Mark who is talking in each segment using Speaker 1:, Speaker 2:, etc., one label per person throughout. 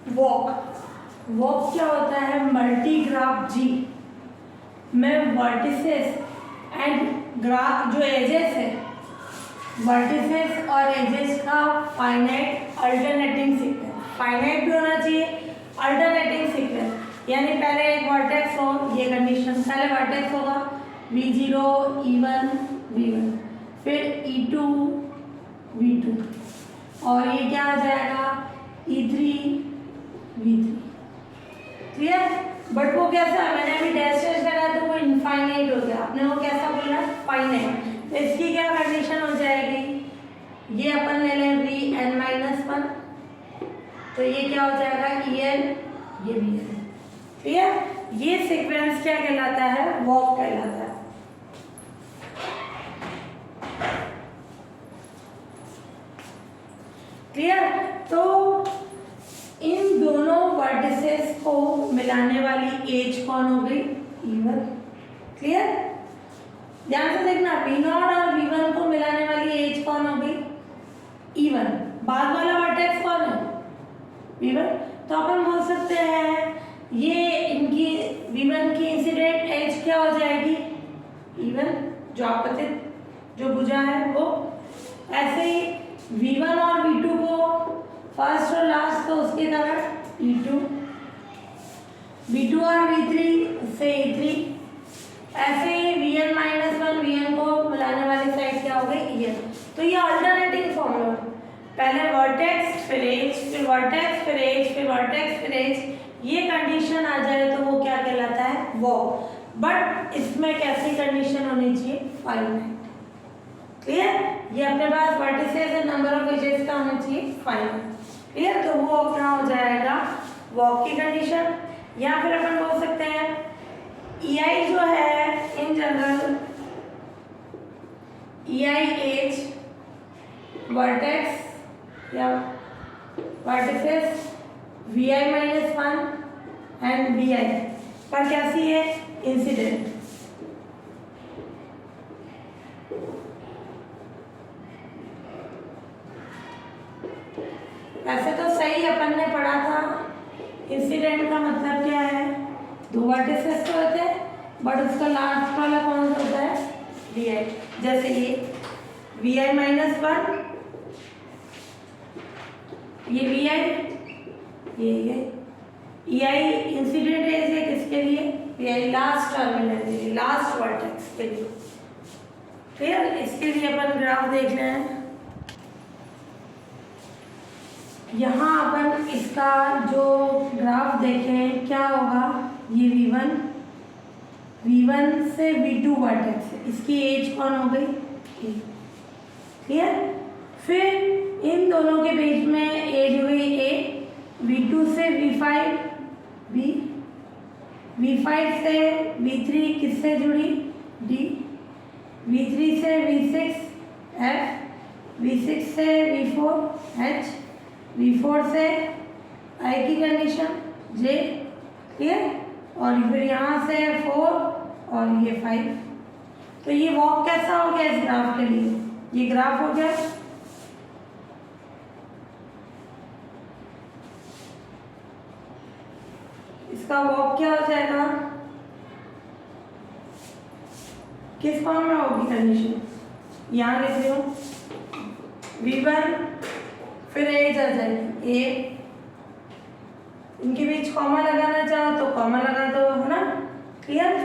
Speaker 1: Walk क्या होता है? मल्टी ग्राफ जी में वर्टिसेस एंड ग्राफ जो एजेस है, वर्टिसेस और एजेस का फाइनाइट अल्टरनेटिंग सीक्वेंस, फाइनाइट भी होना चाहिए, अल्टरनेटिंग सीक्वेंस, यानी पहले एक वर्टेक्स हो, ये कंडीशन, पहले वर्टेक्स होगा v0 e1 v1, फिर e2 v2, और ये क्या आ जाएगा e3 v3। क्लियर? बट वो कैसा है, मैंने अभी डैश लगा तो वो इनफाइनाइट हो गया, आपने वो कैसा बोला? फाइनाइट। तो इसकी क्या कंडीशन हो जाएगी? ये अपन ले लें vn-1, तो ये क्या हो जाएगा en, ये vn। क्लियर? ये सीक्वेंस क्या कहलाता है? वॉक कहलाता है। क्लियर? तो इन दोनों वर्टिसेस को मिलाने वाली एज कौन हो गई? E1। क्लियर? ध्यान से देखना, V0 और V1 को मिलाने वाली एज कौन हो गई? E1। बाद वाला वर्टेक्स कौन है? V1। तो अपन बोल सकते हैं ये इनकी V1 की इंसिडेंट एज क्या हो जाएगी? E1, जो आपतित जो भुजा है वो। ऐसे ही V1 और V2 को फर्स्ट और लास्ट, तो उसके कारण E2, V2 और V3 से E3। ऐसे ही Vn-1 Vn को मिलाने वाली साइड क्या हो गई? En। तो ये अल्टरनेटिंग फॉर्मूला, पहले वर्टेक्स फिर एज, फिर वर्टेक्स फिर एज, फिर वर्टेक्स फिर एज, ये कंडीशन आ जाए तो वो क्या कहलाता है? वॉक। बट इसमें कैसी कंडीशन होनी चाहिए? फाइनाइट। क्लियर? ये अपने पास vertices and number of edges का होना चाहिए फाइनाइट। क्लियर? तो वो अपना हो जाएगा वॉक की कंडीशन। या फिर अपन बोल सकते हैं EI जो है in general, EI edge vertex या वर्टिसेस Vi-1 एंड Vi पर कैसी है? इंसिडेंट। ऐसे तो सही अपन ने पढ़ा था, इंसिडेंट का मतलब क्या है? दो वर्टिसेस तो होते हैं, बट उसका लास्ट वाला कौन सा होता है? Vi। जैसे ये Vi-1, ये Vi, ये EI इंसिडेंट एज है किसके लिए? Vi लास्ट टर्मिनल के लिए, लास्ट वर्टेक्स के लिए। क्लियर? इसके लिए अपन ग्राफ देख रहे हैं। यहाँ अपन इसका जो ग्राफ देखें क्या होगा? ये V1 से V2 वर्टेक्स है, इसकी एज कौन हो गई? क्लियर? फिर इन दोनों के बीच में एज हो गई A, V2 से V5 B, V5 से V3 किससे जुड़ी? D, V3 से V6 F, V6 से V4 H, V4 से I की कंडीशन J। क्लियर? और फिर यहाँ से 4 और ये 5। तो ये वॉक कैसा हो गया इस ग्राफ के लिए? ये ग्राफ हो गया इसका वॉक क्या हो जाएगा? किस फॉर्म में होगी कंडीशन? यहाँ लिख रही हूँ V1, फिर एज आ जाएगी A, इनके बीच कॉमा लगाना चाहो तो कॉमा लगा दो, है ना? क्लियर?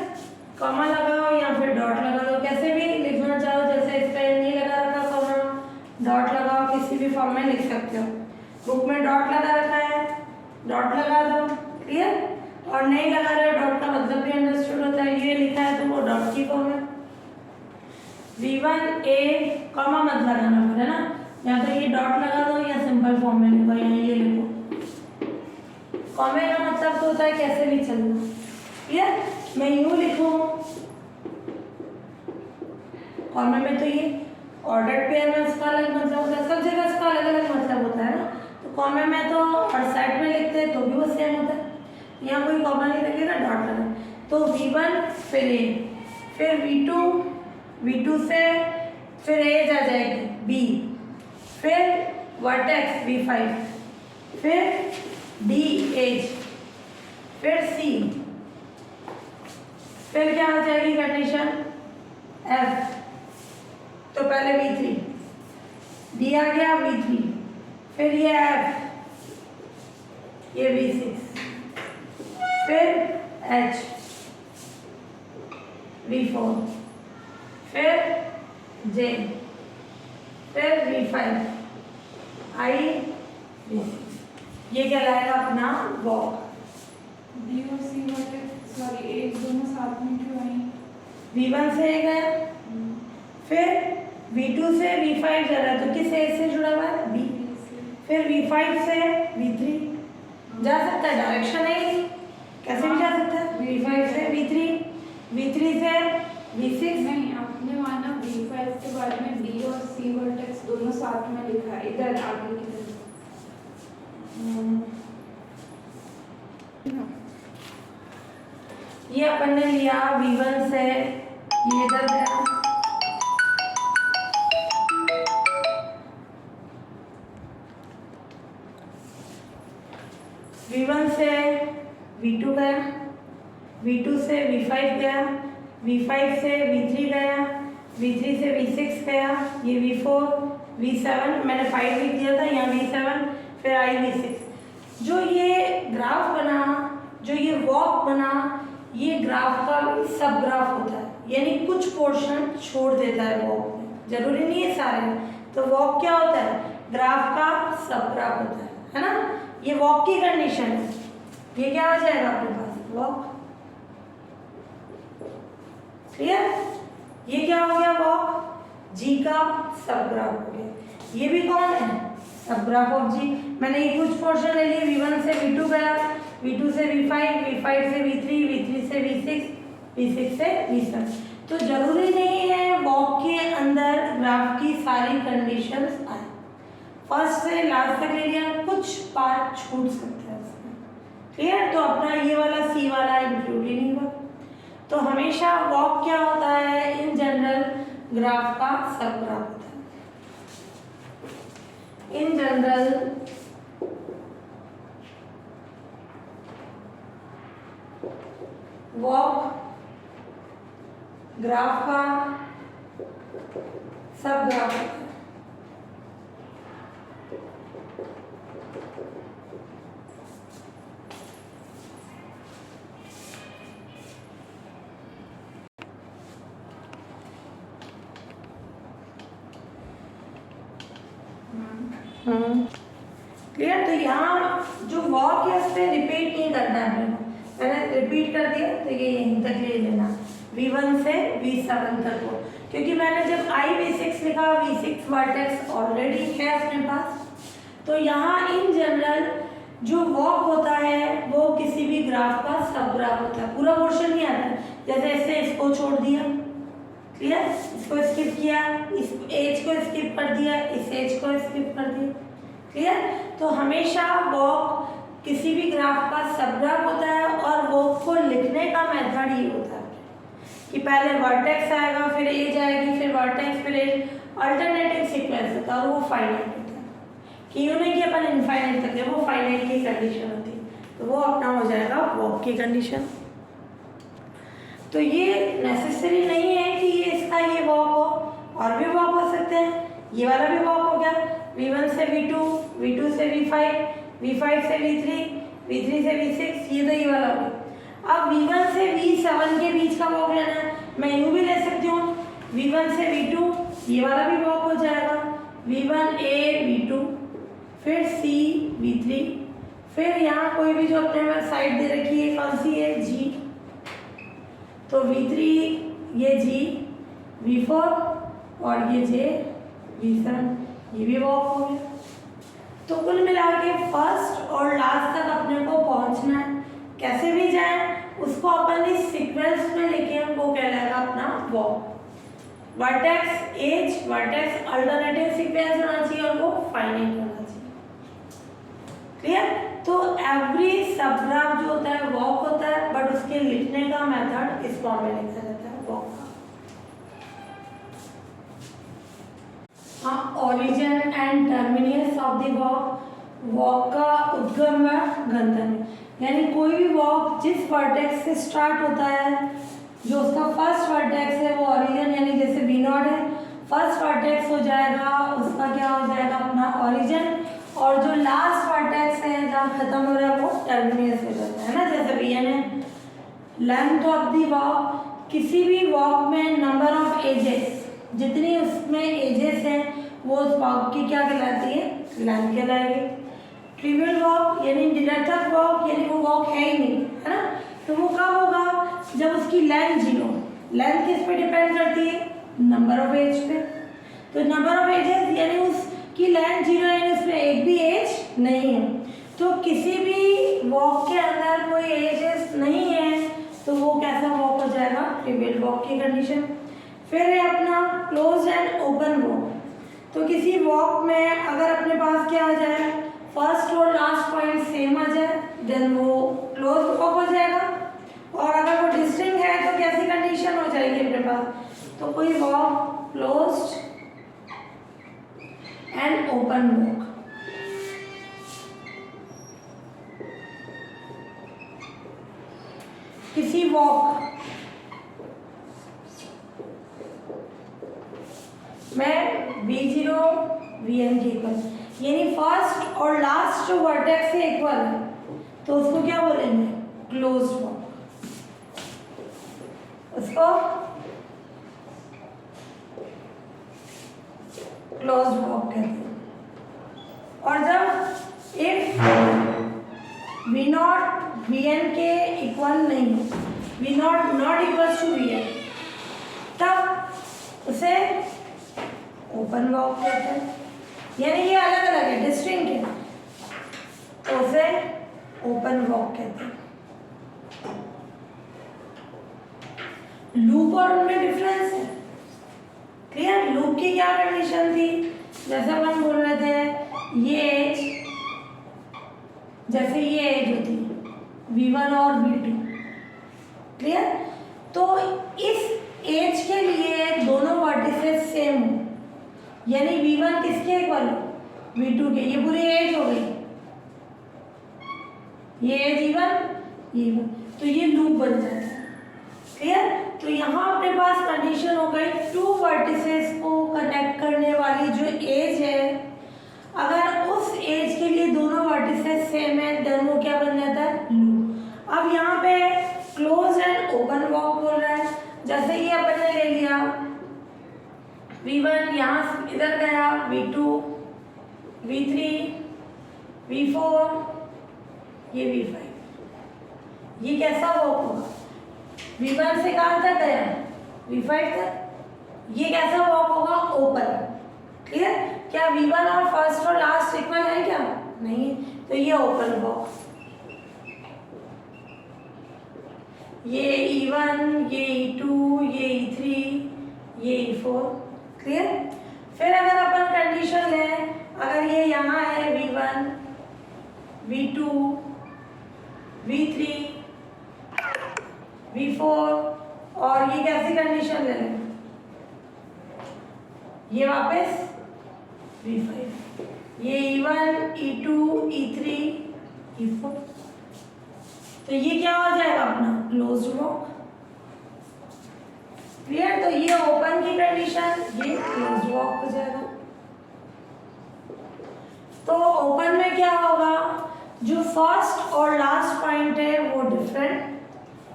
Speaker 1: कॉमा लगाओ या फिर डॉट लगा दो, कैसे भी लिखना चाहो, जैसे इस पर नहीं लगा रखा कॉमा, डॉट लगाओ, किसी भी फॉर्म में लिख सकते हो। बुक में डॉट लगा रखा है, डॉट लगा दो। क्लियर? और नहीं लगा रहे हो डॉट का मतलब भी अंडरस्टूड होता है, ये लिखा है तो वो डॉट की फॉर्म है। V1 A कॉमा मत लगाना फिर, है ना? या तो ये डॉट लगा दो या सिंपल फॉर्म में लिखो, या ये लिखो। कॉमे का मतलब तो होता है कैसे भी चलना। क्लियर? मैं यूं लिखूं, कॉमे में तो ये ऑर्डर्ड पेयर में उसका अलग मतलब होता है, सब जगह उसका अलग अलग मतलब होता है ना। तो कॉमे में तो और साइड में लिखते हैं तो भी वो सेम होता है। यहाँ कोई कॉमा नहीं लगेगा, डॉट लगा। तो V1 फिर A, फिर V2 से फिर एज आ जाएगी B, फिर वर्टेक्स V5, फिर डी एज, फिर सी, फिर क्या आ जाएगी कंडीशन एफ, तो पहले V3, डी आ गया V3, फिर ये एफ, ये V6, फिर H, V4, फिर J, फिर V5, I, V6, ये क्या लाएगा अपना वॉक।
Speaker 2: बी और सी वाले सॉरी एक दोनों साथ में क्यों आई?
Speaker 1: V1 से A गया, फिर V2 से V5 जा रहा है, तो किस A से जुड़ा हुआ है? B, फिर V5 से V3 जा सकता है, डायरेक्शन है ही, कैसे भी जा सकता है। V5 से V3, V3 से V6।
Speaker 2: नहीं, आपने माना B5 के बारे में D और C वर्टेक्स दोनों साथ में लिखा है, इधर आगे की तरफ।
Speaker 1: ये अपन ने लिया V1 से, ये इधर गया, V1 से V2 गया, V2 से V5 गया, V5 से V3 गया, V3 से V6 गया, ये V4, V7, मैंने 5 लिख दिया था, यहाँ V7, फिर I V6। जो ये ग्राफ बना, जो ये वॉक बना, ये ग्राफ का सब ग्राफ होता है, यानी कुछ पोर्शन छोड़ देता है वॉक में, जरूरी नहीं है सारे। तो वॉक क्या होता है? ग्राफ का सब ग्राफ होता है ना। ये वॉक की कंडीशन है, ये क्या आ जाएगा आपके पास? वॉक। क्लियर? ये क्या हो गया? वॉक, जी का सब ग्राफ हो गया। ये भी कौन है? सब ग्राफ ऑफ जी। मैंने ये कुछ पोर्शन ले लिए, V1 से V2 गया, V2 से V5, V5 से V3, V3 से V6, V6 से V7। तो जरूरी नहीं है वॉक के अंदर ग्राफ की सारी कंडीशंस आए। फर्स्ट से लास्ट तक ले लिया, कुछ पार्ट छूट सकते हैं उसमें। क्लियर? तो अपना ये वाला सी वाला इंक्लूड ही नहीं हुआ। तो हमेशा वॉक क्या होता है? इन जनरल ग्राफ का सब ग्राफ होता है। इन जनरल वॉक ग्राफ का सब ग्राफ होता है। क्लियर? तो यहाँ जो वॉक है उस पर रिपीट नहीं करना है, मैंने रिपीट कर दिया, तो ये यहीं तक ले लेना, V1 से V7 तक हो, क्योंकि मैंने जब I V6 लिखा, V6 वर्टेक्स ऑलरेडी है अपने पास। तो यहाँ इन जनरल जो वॉक होता है वो किसी भी ग्राफ का सब ग्राफ होता है, पूरा पोर्शन नहीं आता। जैसे इससे इसको छोड़ दिया, क्लियर? इसको स्किप किया, इस एज को स्किप कर दिया, इस एज को स्किप कर दिया। क्लियर? तो हमेशा वॉक किसी भी ग्राफ का सब ग्राफ होता है, और वॉक को लिखने का मेथड ही होता है कि पहले वर्टेक्स आएगा, फिर एज आएगी, फिर वर्टेक्स, फिर एज, अल्टरनेटिव सीक्वेंस होता है, और वो फाइनाइट होता है। कि यूँ नहीं कि अपन इनफाइनाइट तक है, वो फाइनाइट की कंडीशन होती है, तो वो अपना हो जाएगा वॉक की कंडीशन। तो ये नेसेसरी नहीं है कि ये इसका ये वॉक हो, और भी वॉक हो सकते हैं। ये वाला भी वॉक हो गया, V1 से V2, V2 से V5, V5 से V3, V3 से V6, ये तो ये वाला हो गया। अब V1 से V7 के बीच का वॉक लेना है, मैं यूँ भी ले सकती हूँ, V1 से V2, ये वाला भी वॉक हो जाएगा, V1A V2, फिर C V3, फिर यहाँ कोई भी जो अपने साइड दे रखी है, कौन सी है? G, तो V3 ये G, V4 और ये J, V7, ये भी वॉक हो गया। तो कुल मिला के फर्स्ट और लास्ट तक अपने को पहुंचना है, कैसे भी जाए उसको अपन इस सीक्वेंस में लेके वो कहलाएगा अपना walk. Vertex, edge, vertex alternative sequence होना चाहिए, और वो फाइनाइट होना चाहिए। क्लियर? तो एवरी सब ग्राफ जो होता है वॉक होता है, बट उसके लिखने का मेथड इस फॉर्म में लिखा जाता है, वॉक का। हाँ, origin and terminus of the walk, walk का उद्गम व गंतव्य, यानी कोई भी वॉक जिस वर्टेक्स से स्टार्ट होता है, जो उसका फर्स्ट वर्टेक्स है वो ओरिजिन, यानी जैसे बी नॉट है, फर्स्ट वर्टेक्स हो जाएगा उसका क्या हो जाएगा अपना ओरिजिन, और जो लास्ट वर्टेक्स है जहाँ खत्म हो रहा है वो टर्मिनस हो जाता है ना, जैसे बी एन है। लेंथ ऑफ दी वॉक, किसी भी वॉक में नंबर ऑफ एजेस, जितनी उसमें एजेस हैं वो उस वॉक की क्या कहलाती है, लेंथ कहलाएगी। ट्रिवियल वॉक यानी निरर्थक वॉक, यानी वो वॉक है ही नहीं, है ना, तो वो कब होगा जब उसकी लेंथ जीरो। लेंथ किस पे डिपेंड करती है, नंबर ऑफ एज पे। तो नंबर ऑफ एजेस यानी उसकी लेंथ जीरो, यानी उसमें एक भी एज नहीं है। तो किसी भी वॉक के अंदर कोई एजेस नहीं है तो वो कैसा वॉक हो जाएगा, ट्रिवियल वॉक की कंडीशन। फिर है अपना क्लोज एंड ओपन वॉक। तो किसी वॉक में अगर अपने पास क्या आ जाए, फर्स्ट और लास्ट पॉइंट सेम आ जाए, देन वो क्लोज वॉक हो जाएगा। और अगर वो डिस्टिंक्ट है तो कैसी कंडीशन हो जाएगी अपने पास, तो कोई walk closed end open walk. किसी वॉक में V0 Vn की इक्वल, यानी फर्स्ट और लास्ट जो वर्टेक्स है इक्वल है, तो उसको क्या बोलेंगे, क्लोज्ड वॉक। उसको क्लोज्ड वॉक कहते हैं। और जब इफ V0 Vn के इक्वल नहीं, V0 not equal to Vn, तब उसे ओपन वॉक कहते हैं, यानी ये अलग अलग है, डिस्टिंक्ट है, तो उसे ओपन वॉक कहते हैं। लूप और उनमें डिफरेंस है, क्लियर। लूप की क्या कंडीशन थी, जैसे हम बोल रहे थे ये एज, जैसे ये एज होती V1 और V2, क्लियर। तो इस एज के लिए दोनों वर्टिसेस सेम हो, यानी V1 किसके इक्वल हो, V2 के, ये पूरी एज हो गई, ये एज E1, तो ये लूप बन जाता है, क्लियर। तो यहाँ अपने पास कंडीशन हो गई, टू वर्टिसेस को कनेक्ट करने वाली जो एज है, अगर उस एज के लिए दोनों वर्टिसेस सेम है देन वो क्या बन जाता है, लूप। अब यहाँ पे क्लोज एंड ओपन वॉक बोल रहा है, जैसे ये अपन ने ले लिया V1 यहाँ इधर गया, V2, V3, V4, ये V5, ये कैसा वॉक होगा, V1 से कहाँ तक गया, V5 तक, ये कैसा वॉक होगा, ओपन, क्लियर। क्या V1 और फर्स्ट और लास्ट इक्वल है क्या, नहीं, तो ये ओपन वॉक। ये E1, ये E2, ये E3, ये E4, क्लियर। फिर अगर अपन कंडीशन लें, अगर ये यहाँ है V1, V2, V3, V4, और ये कैसी कंडीशन ले लें, ये वापस V5, ये E1, E2, E3, E4, तो ये क्या हो जाएगा अपना क्लोज्ड वॉक, क्लियर। तो ये ओपन की कंडीशन, ये क्लोज्ड वॉक हो जाएगा। तो ओपन में क्या होगा, जो फर्स्ट और लास्ट पॉइंट है वो डिफरेंट,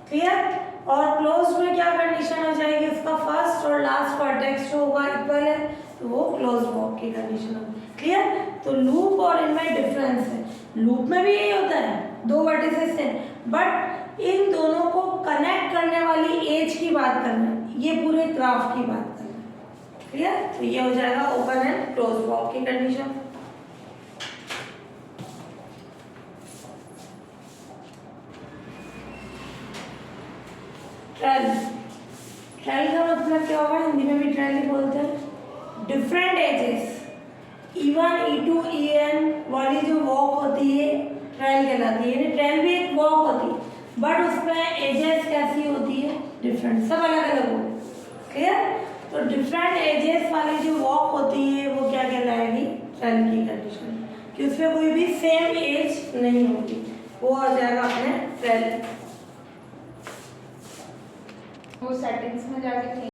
Speaker 1: क्लियर। और क्लोज्ड में क्या कंडीशन हो जाएगी, उसका फर्स्ट और लास्ट वर्टेक्स जो होगा इक्वल है, तो वो क्लोज्ड वॉक की कंडीशन होगी, क्लियर। तो लूप और इनमें डिफरेंस है, लूप में भी यही होता है, दो वर्टिसेस हैं, बट इन दोनों को कनेक्ट करने वाली एज की बात करना है, ये पूरे ग्राफ की बात करना है, क्लियर। तो ये हो जाएगा ओपन एंड क्लोज वॉक की कंडीशन। ट्रेल, ट्रेल का मतलब क्या होगा, हिंदी में भी ट्रेल ही बोलते हैं। Different ages E1, E2, En वाली जो वॉक होती है ट्रेल कहलाती है, यानी ट्रेल भी एक वॉक होती है, बट उसमें एजेस कैसी होती है, डिफरेंट, सब अलग अलग होते हैं, क्लियर। तो डिफरेंट एजेस वाली जो वॉक होती है वो क्या कहलाएगी, ट्रेल की कंडीशन। कि उसमें कोई भी सेम एज नहीं होगी, वो आ जाएगा अपने 12।
Speaker 2: वो सेटिंग्स में जाके